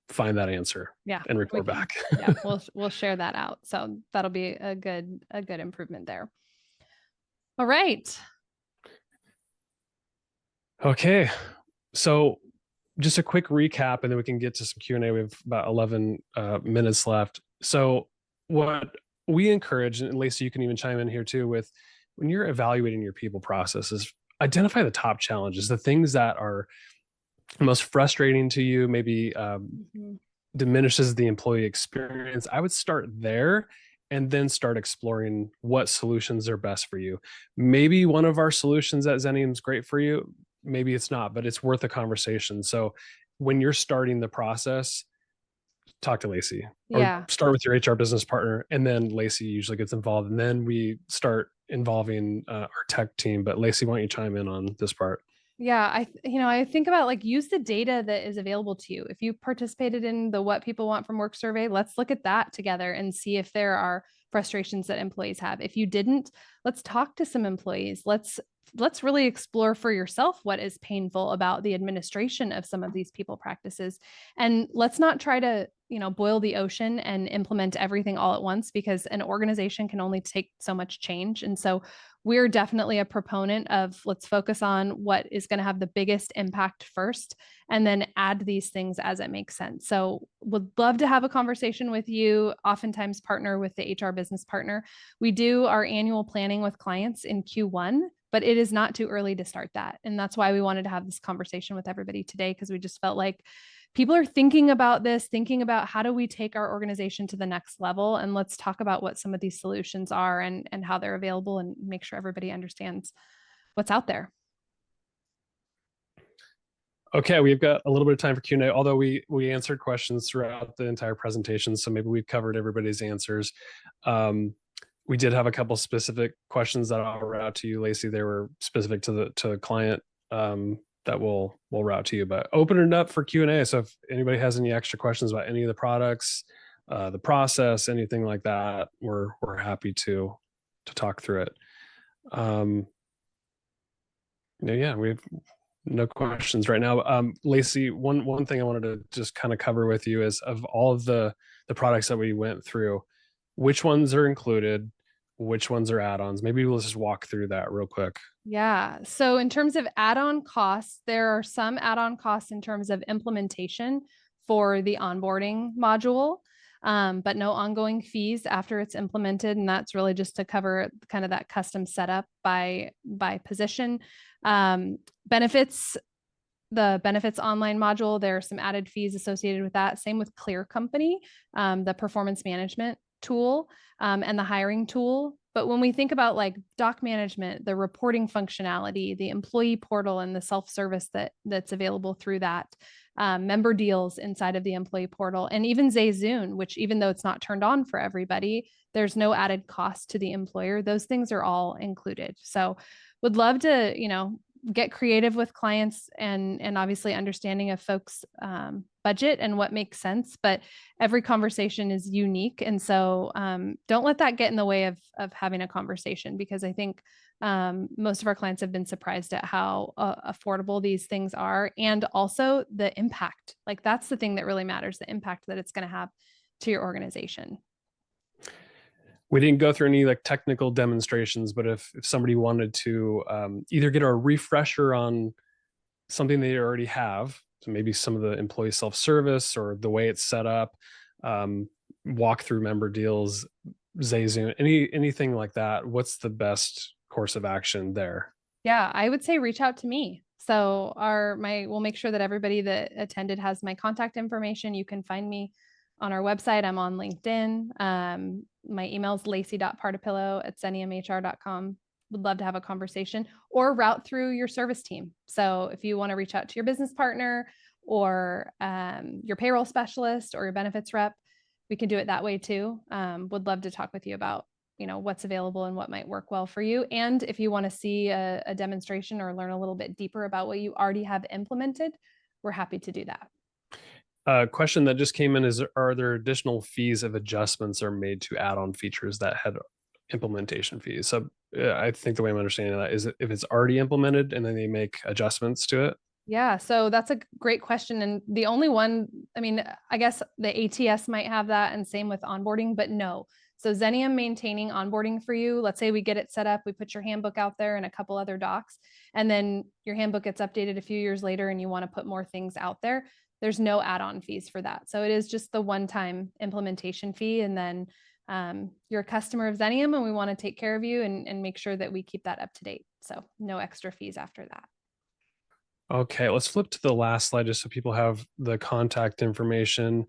find that answer Yeah, and we report can. back. Yeah, we'll share that out. So that'll be a good improvement there. All right. Okay. So just a quick recap, and then we can get to some Q&A. We have about 11 minutes left. So what we encourage, and Lacey, you can even chime in here too, with when you're evaluating your people processes, identify the top challenges, the things that are most frustrating to you, maybe diminishes the employee experience. I would start there and then start exploring what solutions are best for you. Maybe one of our solutions at Xenium is great for you. Maybe it's not, but it's worth a conversation. So when you're starting the process, talk to Lacey, or start with your HR business partner, and then Lacey usually gets involved, and then we start involving our tech team. But Lacey, why don't you chime in on this part? Yeah, I think about like use the data that is available to you. If you participated in the What People Want from Work survey, let's look at that together and see if there are frustrations that employees have. If you didn't, let's talk to some employees. Let's really explore for yourself what is painful about the administration of some of these people practices. And let's not try to, boil the ocean and implement everything all at once, because an organization can only take so much change. And so we're definitely a proponent of let's focus on what is going to have the biggest impact first, and then add these things as it makes sense. So would love to have a conversation with you. Oftentimes partner with the HR business partner. We do our annual planning with clients in Q1, but it is not too early to start that. And that's why we wanted to have this conversation with everybody today, because we just felt like people are thinking about this, thinking about how do we take our organization to the next level, and let's talk about what some of these solutions are and how they're available, and make sure everybody understands what's out there. Okay, we've got a little bit of time for Q&A, although we answered questions throughout the entire presentation, so maybe we've covered everybody's answers. We did have a couple specific questions that I'll route to you, Lacey. They were specific to the client that we'll route to you, but open it up for Q&A. So if anybody has any extra questions about any of the products, the process, anything like that, we're happy to talk through it. Yeah, we have no questions right now. Lacey, one thing I wanted to just kind of cover with you is, of all of the products that we went through, which ones are included, which ones are add-ons? Maybe we'll just walk through that real quick. Yeah. So in terms of add-on costs, there are some add-on costs in terms of implementation for the onboarding module, but no ongoing fees after it's implemented. And that's really just to cover kind of that custom setup by position. Benefits, the benefits online module, there are some added fees associated with that. Same with Clear Company, the performance management tool, and the hiring tool. But when we think about like doc management, the reporting functionality, the employee portal, and the self-service that's available through that, member deals inside of the employee portal, and even Zayzoon, which even though it's not turned on for everybody, there's no added cost to the employer. Those things are all included. So would love to, get creative with clients and obviously understanding of folks' budget and what makes sense, but every conversation is unique. And so don't let that get in the way of having a conversation, because I think most of our clients have been surprised at how affordable these things are, and also the impact. Like that's the thing that really matters, the impact that it's going to have to your organization. We didn't go through any like technical demonstrations, but if somebody wanted to either get a refresher on something they already have, so maybe some of the employee self-service or the way it's set up, walk through member deals, Zayzoon, anything like that, what's the best course of action there? Yeah, I would say reach out to me. So we'll make sure that everybody that attended has my contact information. You can find me on our website. I'm on LinkedIn. My email is lacy.partipilo@xeniumhr.com. Would love to have a conversation, or route through your service team. So if you want to reach out to your business partner or your payroll specialist or your benefits rep, we can do it that way too. Would love to talk with you about what's available and what might work well for you. And if you want to see a demonstration or learn a little bit deeper about what you already have implemented, we're happy to do that. Question that just came in is, are there additional fees if adjustments are made to add-on features that had implementation fees? So I think the way I'm understanding that is if it's already implemented and then they make adjustments to it. Yeah, so that's a great question. And the only one, I mean, I guess the ATS might have that, and same with onboarding, but no. So Xenium maintaining onboarding for you, let's say we get it set up, we put your handbook out there and a couple other docs, and then your handbook gets updated a few years later and you want to put more things out there. There's no add-on fees for that. So it is just the one-time implementation fee. And then you're a customer of Xenium and we want to take care of you and make sure that we keep that up to date. So no extra fees after that. Okay, let's flip to the last slide just so people have the contact information.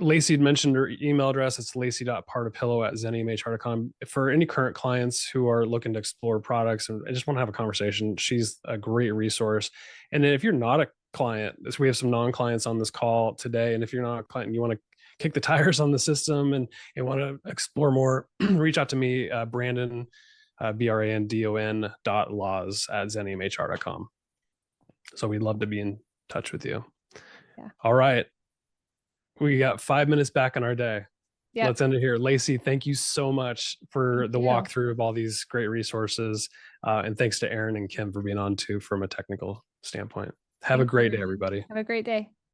Lacey had mentioned her email address. It's lacey.partipilo@xeniumhr.com. For any current clients who are looking to explore products and I just want to have a conversation, she's a great resource. And then if you're not a client, we have some non-clients on this call today. And if you're not a client and you want to kick the tires on the system and want to explore more, reach out to me, Brandon, brandon.laws@xeniumhr.com. So we'd love to be in touch with you. Yeah. All right. We got 5 minutes back in our day. Yeah. Let's end it here. Lacey, thank you so much for Thank the you. walkthrough of all these great resources. And thanks to Aaron and Kim for being on too from a technical standpoint. Have a great day, everybody. Have a great day.